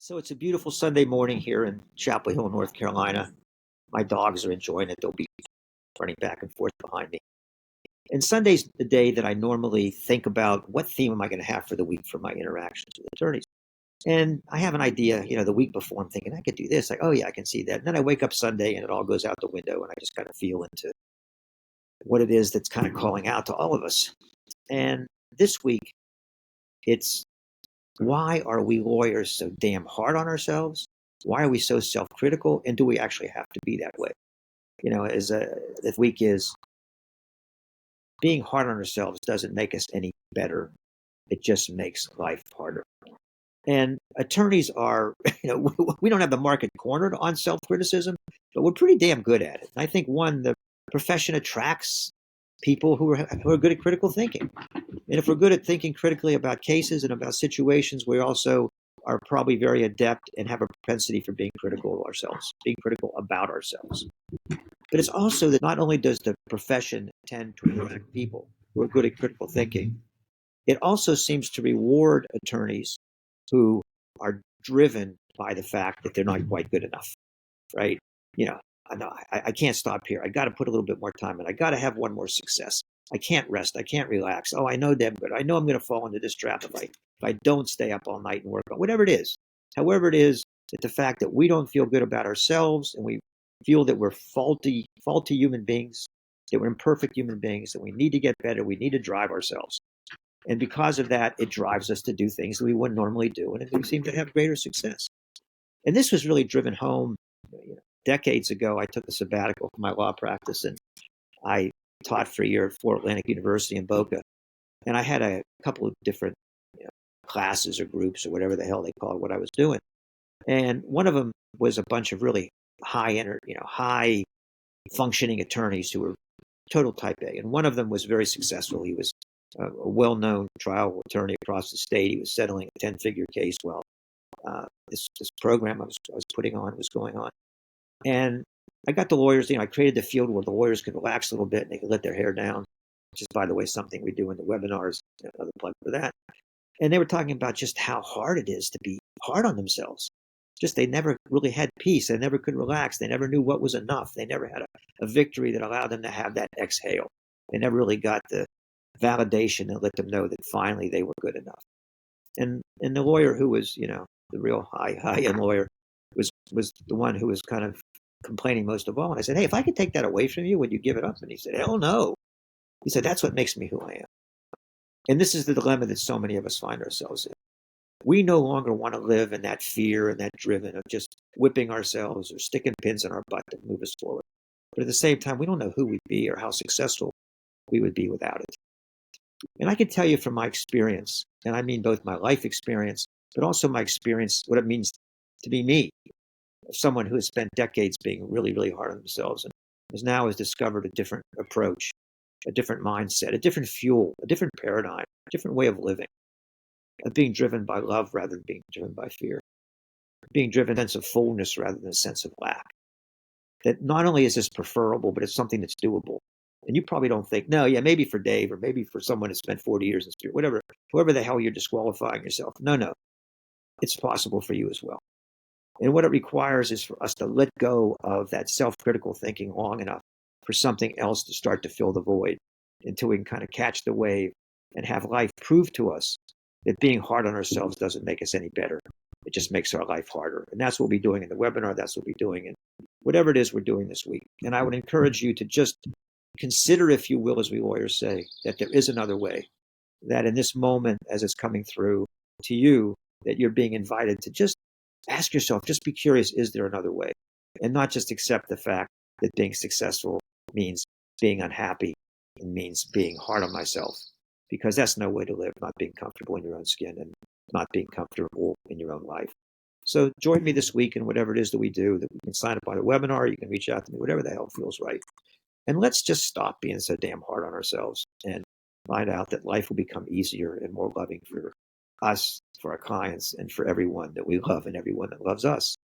So it's a beautiful Sunday morning here in Chapel Hill, North Carolina. My dogs are enjoying it. They'll be running back and forth behind me. And Sunday's the day that I normally think about what theme am I going to have for the week for my interactions with attorneys. And I have an idea, the week before I'm thinking I could do this. Like, oh yeah, I can see that. And then I wake up Sunday and it all goes out the window and I just kind of feel into what it is that's kind of calling out to all of us. And this week, it's why are we lawyers so damn hard on ourselves? Why are we so self-critical? And do we actually have to be that way? The week is being hard on ourselves doesn't make us any better. It just makes life harder. And attorneys are, we don't have the market cornered on self-criticism, but we're pretty damn good at it. And I think the profession attracts people who are good at critical thinking. And if we're good at thinking critically about cases and about situations, we also are probably very adept and have a propensity for being critical of ourselves, being critical about ourselves. But it's also that not only does the profession tend to attract people who are good at critical thinking, it also seems to reward attorneys who are driven by the fact that they're not quite good enough, right? I can't stop here. I got to put a little bit more time in. I got to have one more success. I can't rest. I can't relax. Oh, I know damn good. I know I'm going to fall into this trap if I don't stay up all night and work on whatever it is. However it is, that the fact that we don't feel good about ourselves and we feel that we're faulty human beings, that we're imperfect human beings, that we need to get better, we need to drive ourselves. And because of that, it drives us to do things that we wouldn't normally do, and we seem to have greater success. And this was really driven home. Decades ago, I took a sabbatical from my law practice, and I taught for a year at Florida Atlantic University in Boca. And I had a couple of different classes or groups or whatever the hell they call it, what I was doing. And one of them was a bunch of really high functioning attorneys who were total type A. And one of them was very successful. He was a well-known trial attorney across the state. He was settling a 10-figure case while this program I was putting on was going on. And I got the lawyers, I created the field where the lawyers could relax a little bit and they could let their hair down, which is, by the way, something we do in the webinars, another plug for that. And they were talking about just how hard it is to be hard on themselves. Just they never really had peace. They never could relax. They never knew what was enough. They never had a victory that allowed them to have that exhale. They never really got the validation that let them know that finally they were good enough. And the lawyer who was, the real high-end lawyer was the one who was kind of complaining most of all. And I said, hey, if I could take that away from you, would you give it up? And he said, hell no. He said, that's what makes me who I am. And this is the dilemma that so many of us find ourselves in. We no longer want to live in that fear and that driven of just whipping ourselves or sticking pins in our butt to move us forward. But at the same time, we don't know who we'd be or how successful we would be without it. And I can tell you from my experience, and I mean both my life experience, but also my experience, what it means to be me, someone who has spent decades being really, really hard on themselves and has discovered a different approach, a different mindset, a different fuel, a different paradigm, a different way of living, of being driven by love rather than being driven by fear, being driven by a sense of fullness rather than a sense of lack. That not only is this preferable, but it's something that's doable. And you probably don't think, no, yeah, maybe for Dave or maybe for someone who spent 40 years in spirit, whatever, whoever the hell you're disqualifying yourself. No, it's possible for you as well. And what it requires is for us to let go of that self-critical thinking long enough for something else to start to fill the void until we can kind of catch the wave and have life prove to us that being hard on ourselves doesn't make us any better. It just makes our life harder. And that's what we'll be doing in the webinar. That's what we'll be doing in whatever it is we're doing this week. And I would encourage you to just consider, if you will, as we lawyers say, that there is another way, that in this moment, as it's coming through to you, that you're being invited to just ask yourself, just be curious, is there another way? And not just accept the fact that being successful means being unhappy and means being hard on myself, because that's no way to live, not being comfortable in your own skin and not being comfortable in your own life. So join me this week in whatever it is that we do, that we can sign up on a webinar, you can reach out to me, whatever the hell feels right. And let's just stop being so damn hard on ourselves and find out that life will become easier and more loving for us, for our clients, and for everyone that we love and everyone that loves us.